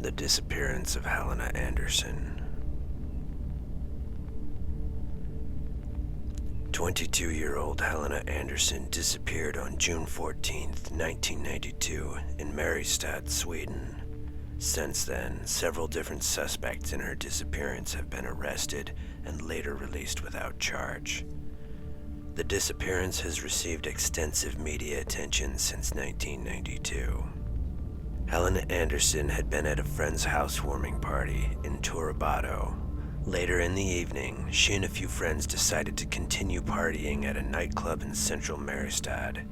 The disappearance of Helena Anderson. 22-year-old Helena Anderson disappeared on June 14, 1992 in Mariestad, Sweden. Since then, several different suspects in her disappearance have been arrested and later released without charge. The disappearance has received extensive media attention since 1992. Helena Anderson had been at a friend's housewarming party in Torabado. Later in the evening, she and a few friends decided to continue partying at a nightclub in central Mariestad.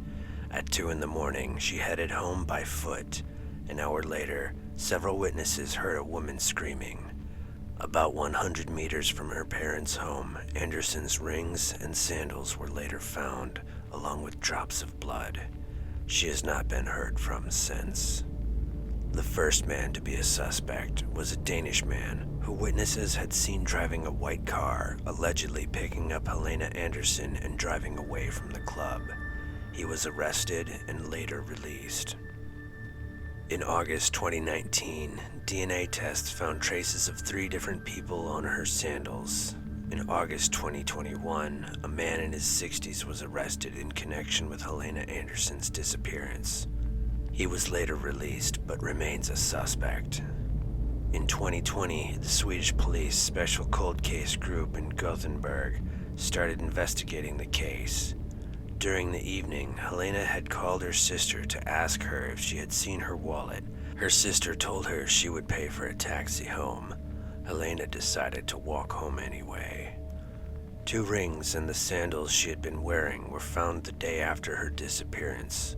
At 2 a.m, she headed home by foot. An hour later, several witnesses heard a woman screaming. About 100 meters from her parents' home, Anderson's rings and sandals were later found, along with drops of blood. She has not been heard from since. The first man to be a suspect was a Danish man who witnesses had seen driving a white car, allegedly picking up Helena Anderson and driving away from the club. He was arrested and later released. In August 2019, DNA tests found traces of 3 different people on her sandals. In August 2021, a man in his 60s was arrested in connection with Helena Anderson's disappearance. He was later released, but remains a suspect. In 2020, the Swedish police special cold case group in Gothenburg started investigating the case. During the evening, Helena had called her sister to ask her if she had seen her wallet. Her sister told her she would pay for a taxi home. Helena decided to walk home anyway. 2 rings and the sandals she had been wearing were found the day after her disappearance.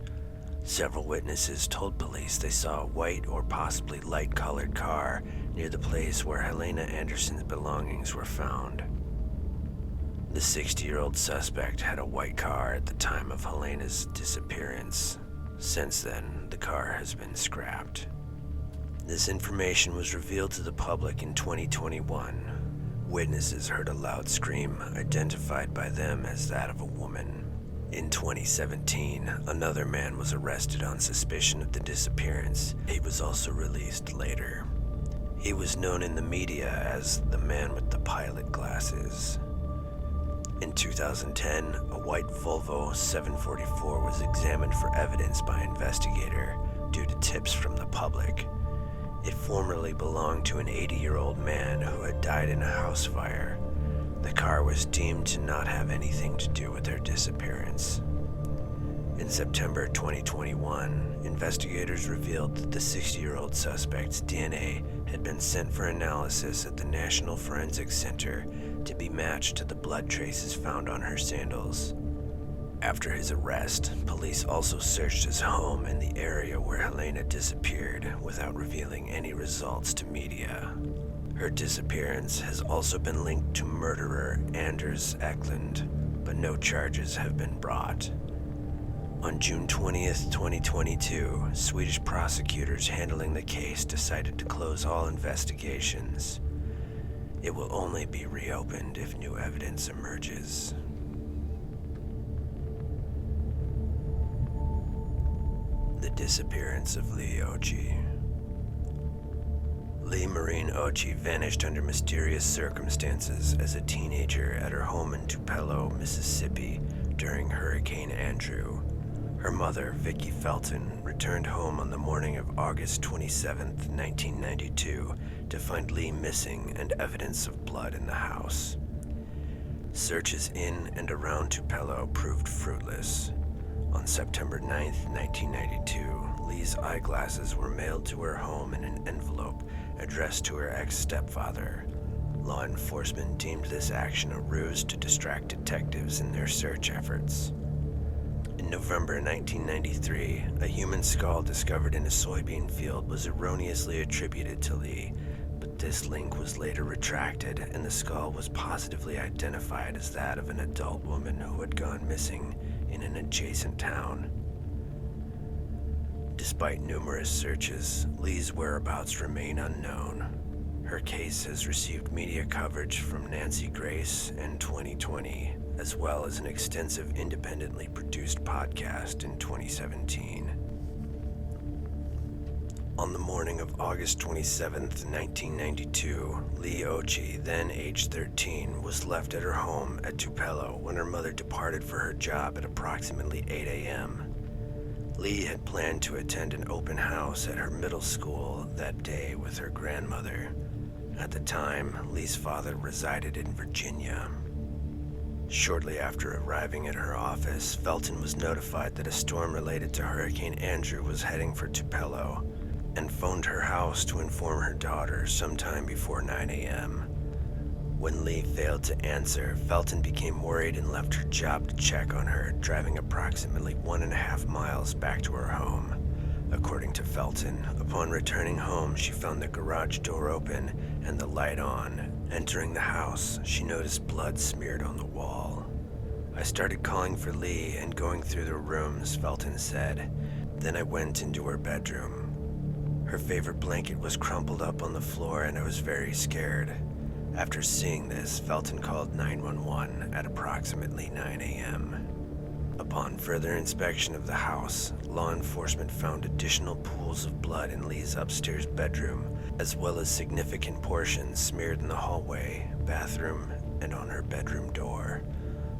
Several witnesses told police they saw a white or possibly light-colored car near the place where Helena Anderson's belongings were found. The 60-year-old suspect had a white car at the time of Helena's disappearance. Since then, the car has been scrapped. This information was revealed to the public in 2021. Witnesses heard a loud scream, identified by them as that of a woman. In 2017, another man was arrested on suspicion of the disappearance. He was also released later. He was known in the media as the man with the pilot glasses. In 2010, a white Volvo 744 was examined for evidence by an investigator due to tips from the public. It formerly belonged to an 80-year-old man who had died in a house fire. The car was deemed to not have anything to do with her disappearance. In September 2021, investigators revealed that the 60-year-old suspect's DNA had been sent for analysis at the National Forensic Center to be matched to the blood traces found on her sandals. After his arrest, police also searched his home in the area where Helena disappeared without revealing any results to media. Her disappearance has also been linked to murderer Anders Eklund, but no charges have been brought. On June 20th, 2022, Swedish prosecutors handling the case decided to close all investigations. It will only be reopened if new evidence emerges. The disappearance of Lee Ochi. Lee Marine Ochi vanished under mysterious circumstances as a teenager at her home in Tupelo, Mississippi during Hurricane Andrew. Her mother, Vicki Felton, returned home on the morning of August 27, 1992 to find Lee missing and evidence of blood in the house. Searches in and around Tupelo proved fruitless. On September 9, 1992, Lee's eyeglasses were mailed to her home in an envelope addressed to her ex-stepfather. Law enforcement deemed this action a ruse to distract detectives in their search efforts. In November 1993, a human skull discovered in a soybean field was erroneously attributed to Lee, but this link was later retracted and the skull was positively identified as that of an adult woman who had gone missing in an adjacent town. Despite numerous searches, Lee's whereabouts remain unknown. Her case has received media coverage from Nancy Grace in 2020, as well as an extensive independently produced podcast in 2017. On the morning of August 27, 1992, Lee Ochi, then aged 13, was left at her home at Tupelo when her mother departed for her job at approximately 8 a.m. Lee had planned to attend an open house at her middle school that day with her grandmother. At the time, Lee's father resided in Virginia. Shortly after arriving at her office, Felton was notified that a storm related to Hurricane Andrew was heading for Tupelo, and phoned her house to inform her daughter sometime before 9 a.m. When Lee failed to answer, Felton became worried and left her job to check on her, driving approximately 1.5 miles back to her home. According to Felton, upon returning home, she found the garage door open and the light on. Entering the house, she noticed blood smeared on the wall. "I started calling for Lee and going through the rooms," Felton said. "Then I went into her bedroom. Her favorite blanket was crumpled up on the floor and I was very scared." After seeing this, Felton called 911 at approximately 9 a.m. Upon further inspection of the house, law enforcement found additional pools of blood in Lee's upstairs bedroom, as well as significant portions smeared in the hallway, bathroom, and on her bedroom door.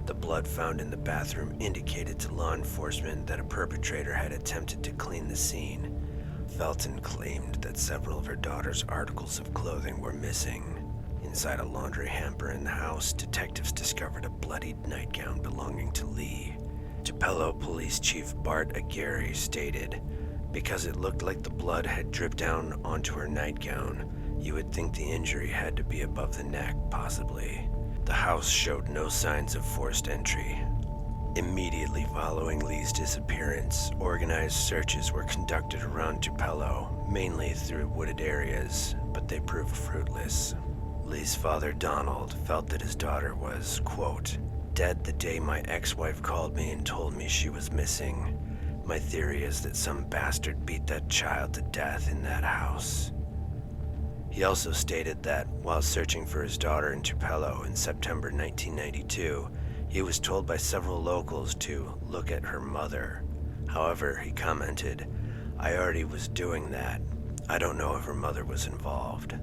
The blood found in the bathroom indicated to law enforcement that a perpetrator had attempted to clean the scene. Felton claimed that several of her daughter's articles of clothing were missing. Inside a laundry hamper in the house, detectives discovered a bloodied nightgown belonging to Lee. Tupelo Police Chief Bart Aguirre stated, "Because it looked like the blood had dripped down onto her nightgown, you would think the injury had to be above the neck, possibly." The house showed no signs of forced entry. Immediately following Lee's disappearance, organized searches were conducted around Tupelo, mainly through wooded areas, but they proved fruitless. Lee's father, Donald, felt that his daughter was, quote, "dead the day my ex-wife called me and told me she was missing. My theory is that some bastard beat that child to death in that house." He also stated that while searching for his daughter in Tupelo in September 1992, he was told by several locals to look at her mother. However, he commented, "I already was doing that. I don't know if her mother was involved."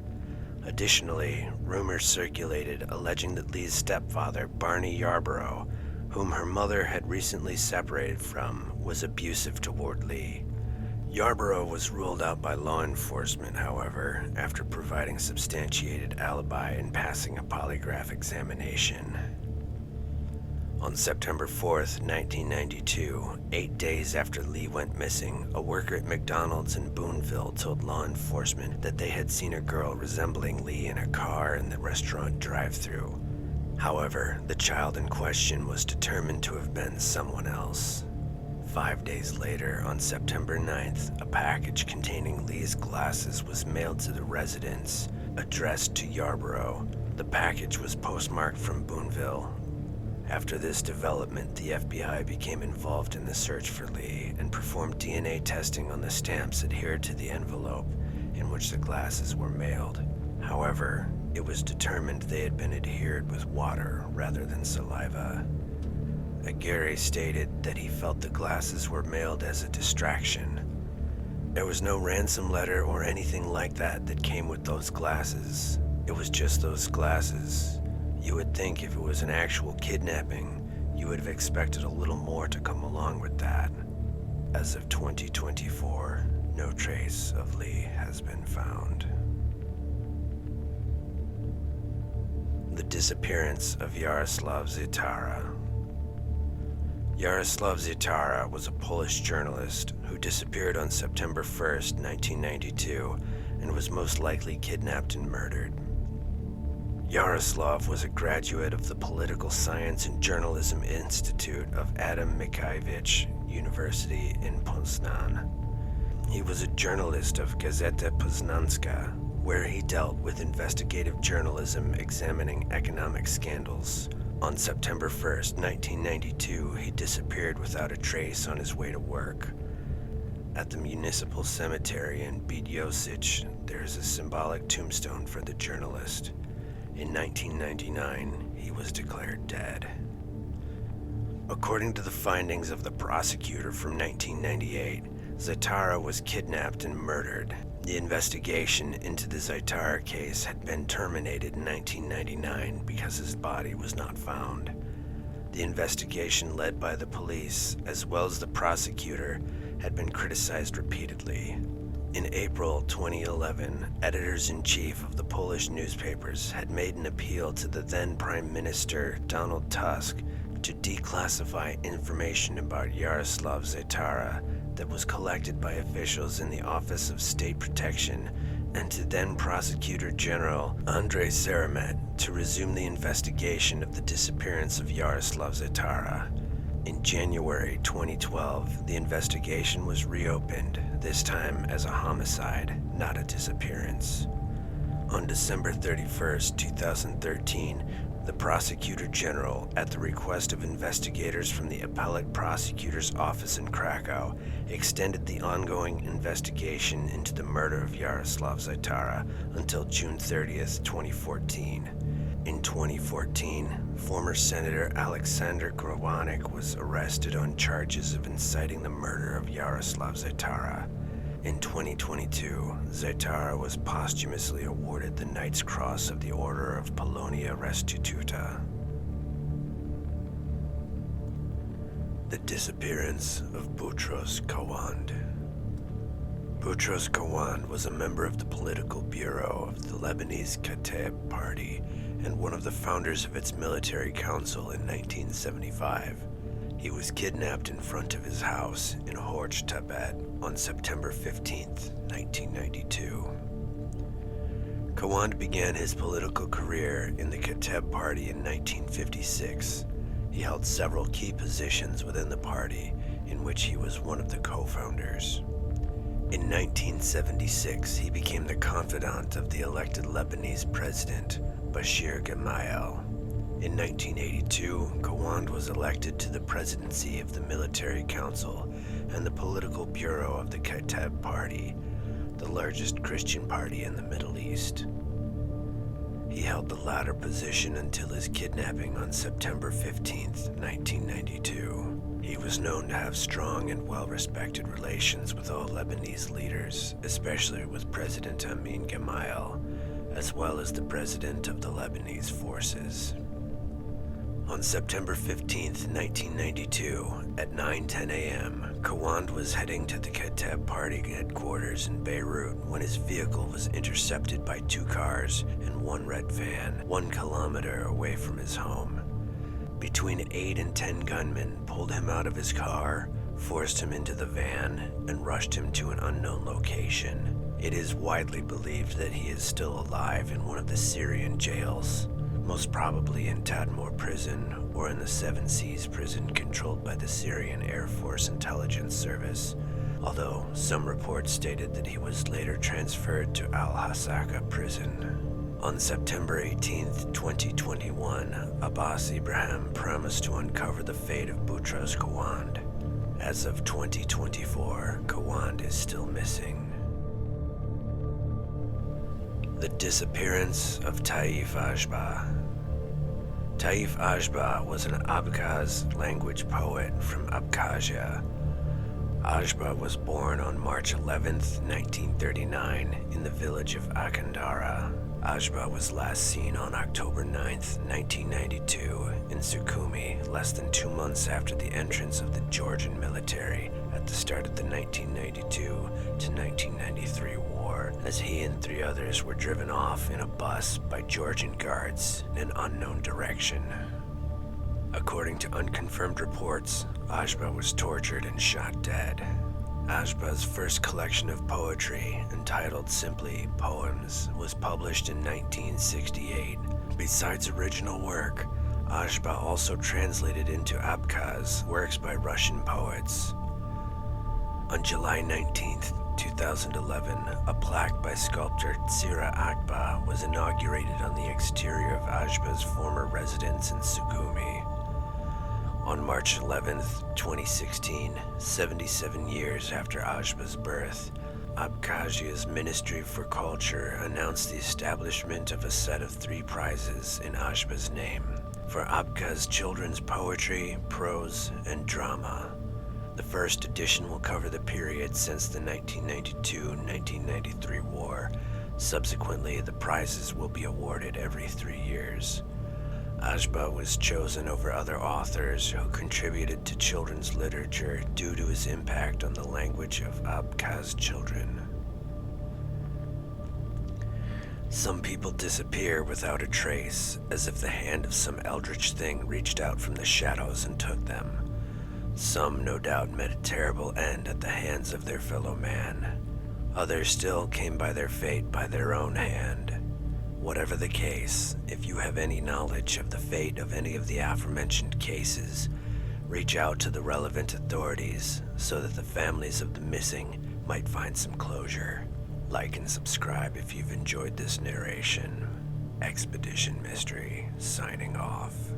Additionally, rumors circulated alleging that Lee's stepfather, Barney Yarborough, whom her mother had recently separated from, was abusive toward Lee. Yarborough was ruled out by law enforcement, however, after providing substantiated alibi and passing a polygraph examination. On September 4th, 1992, 8 days after Lee went missing, a worker at McDonald's in Boonville told law enforcement that they had seen a girl resembling Lee in a car in the restaurant drive-thru. However, the child in question was determined to have been someone else. 5 days later, on September 9th, a package containing Lee's glasses was mailed to the residence, addressed to Yarborough. The package was postmarked from Boonville. After this development, the FBI became involved in the search for Lee and performed DNA testing on the stamps adhered to the envelope in which the glasses were mailed. However, it was determined they had been adhered with water rather than saliva. Aguirre stated that he felt the glasses were mailed as a distraction. There was no ransom letter or anything like that came with those glasses. It was just those glasses. You would think if it was an actual kidnapping, you would have expected a little more to come along with that. As of 2024, no trace of Lee has been found. The disappearance of Jaroslav Zytara. Jaroslav Zytara was a Polish journalist who disappeared on September 1st, 1992, and was most likely kidnapped and murdered. Jaroslav was a graduate of the Political Science and Journalism Institute of Adam Mickiewicz University in Poznan. He was a journalist of Gazeta Poznańska, where he dealt with investigative journalism examining economic scandals. On September 1st, 1992, he disappeared without a trace on his way to work. At the municipal cemetery in Bydgoszcz, there is a symbolic tombstone for the journalist. In 1999, he was declared dead. According to the findings of the prosecutor from 1998, Zaitara was kidnapped and murdered. The investigation into the Zaitara case had been terminated in 1999 because his body was not found. The investigation led by the police, as well as the prosecutor, had been criticized repeatedly. In April 2011, editors-in-chief of the Polish newspapers had made an appeal to the then Prime Minister Donald Tusk to declassify information about Jaroslav Zaitara that was collected by officials in the Office of State Protection, and to then Prosecutor General Andrei Saramet to resume the investigation of the disappearance of Jaroslav Zaitara. In January 2012, the investigation was reopened, this time as a homicide, not a disappearance. On December 31st, 2013, the Prosecutor General, at the request of investigators from the Appellate Prosecutor's Office in Krakow, extended the ongoing investigation into the murder of Jaroslav Zaitara until June 30th, 2014. In 2014, former Senator Alexander Grawanek was arrested on charges of inciting the murder of Jaroslav Zaitara. In 2022, Zaitara was posthumously awarded the Knight's Cross of the Order of Polonia Restituta. The disappearance of Boutros Kawand. Boutros Kawand was a member of the political bureau of the Lebanese Kataeb Party and one of the founders of its military council in 1975. He was kidnapped in front of his house in Horch Tabet on September 15, 1992. Kawand began his political career in the Kataeb Party in 1956. He held several key positions within the party, in which he was one of the co-founders. In 1976, he became the confidant of the elected Lebanese president, Bashir Gemayel. In 1982, Kawand was elected to the presidency of the Military Council and the Political Bureau of the Kataeb Party, the largest Christian party in the Middle East. He held the latter position until his kidnapping on September 15, 1992. He was known to have strong and well-respected relations with all Lebanese leaders, especially with President Amin Gemayel, as well as the president of the Lebanese forces. On September 15, 1992, at 9:10 a.m., Kawand was heading to the Kataeb Party headquarters in Beirut when his vehicle was intercepted by 2 cars and 1 red van 1 kilometer away from his home. Between 8 and 10 gunmen pulled him out of his car, forced him into the van, and rushed him to an unknown location. It is widely believed that he is still alive in one of the Syrian jails, most probably in Tadmor prison or in the Seven Seas prison controlled by the Syrian Air Force Intelligence Service, although some reports stated that he was later transferred to Al-Hasaka prison. On September 18, 2021, Abbas Ibrahim promised to uncover the fate of Boutros Kawand. As of 2024, Kawand is still missing. The disappearance of Taif Ajba. Taif Ajba was an Abkhaz language poet from Abkhazia. Ajba was born on March 11, 1939, in the village of Akandara. Ajba was last seen on October 9, 1992, in Sukhumi, less than 2 months after the entrance of the Georgian military at the start of the 1992 to 1993 war, as he and 3 others were driven off in a bus by Georgian guards in an unknown direction. According to unconfirmed reports, Ajba was tortured and shot dead. Ajba's first collection of poetry, entitled simply Poems, was published in 1968. Besides original work, Ajba also translated into Abkhaz works by Russian poets. On July 19, 2011, a plaque by sculptor Tsira Akba was inaugurated on the exterior of Ajba's former residence in Sukhumi. On March 11, 2016, 77 years after Ajba's birth, Abkhazia's Ministry for Culture announced the establishment of a set of 3 prizes in Ajba's name for Abkhaz children's poetry, prose, and drama. The first edition will cover the period since the 1992-1993 war. Subsequently, the prizes will be awarded every 3 years. Ajba was chosen over other authors who contributed to children's literature due to his impact on the language of Abkhaz children. Some people disappear without a trace, as if the hand of some eldritch thing reached out from the shadows and took them. Some, no doubt, met a terrible end at the hands of their fellow man. Others still came by their fate by their own hand. Whatever the case, if you have any knowledge of the fate of any of the aforementioned cases, reach out to the relevant authorities so that the families of the missing might find some closure. Like and subscribe if you've enjoyed this narration. Expedition Mystery, signing off.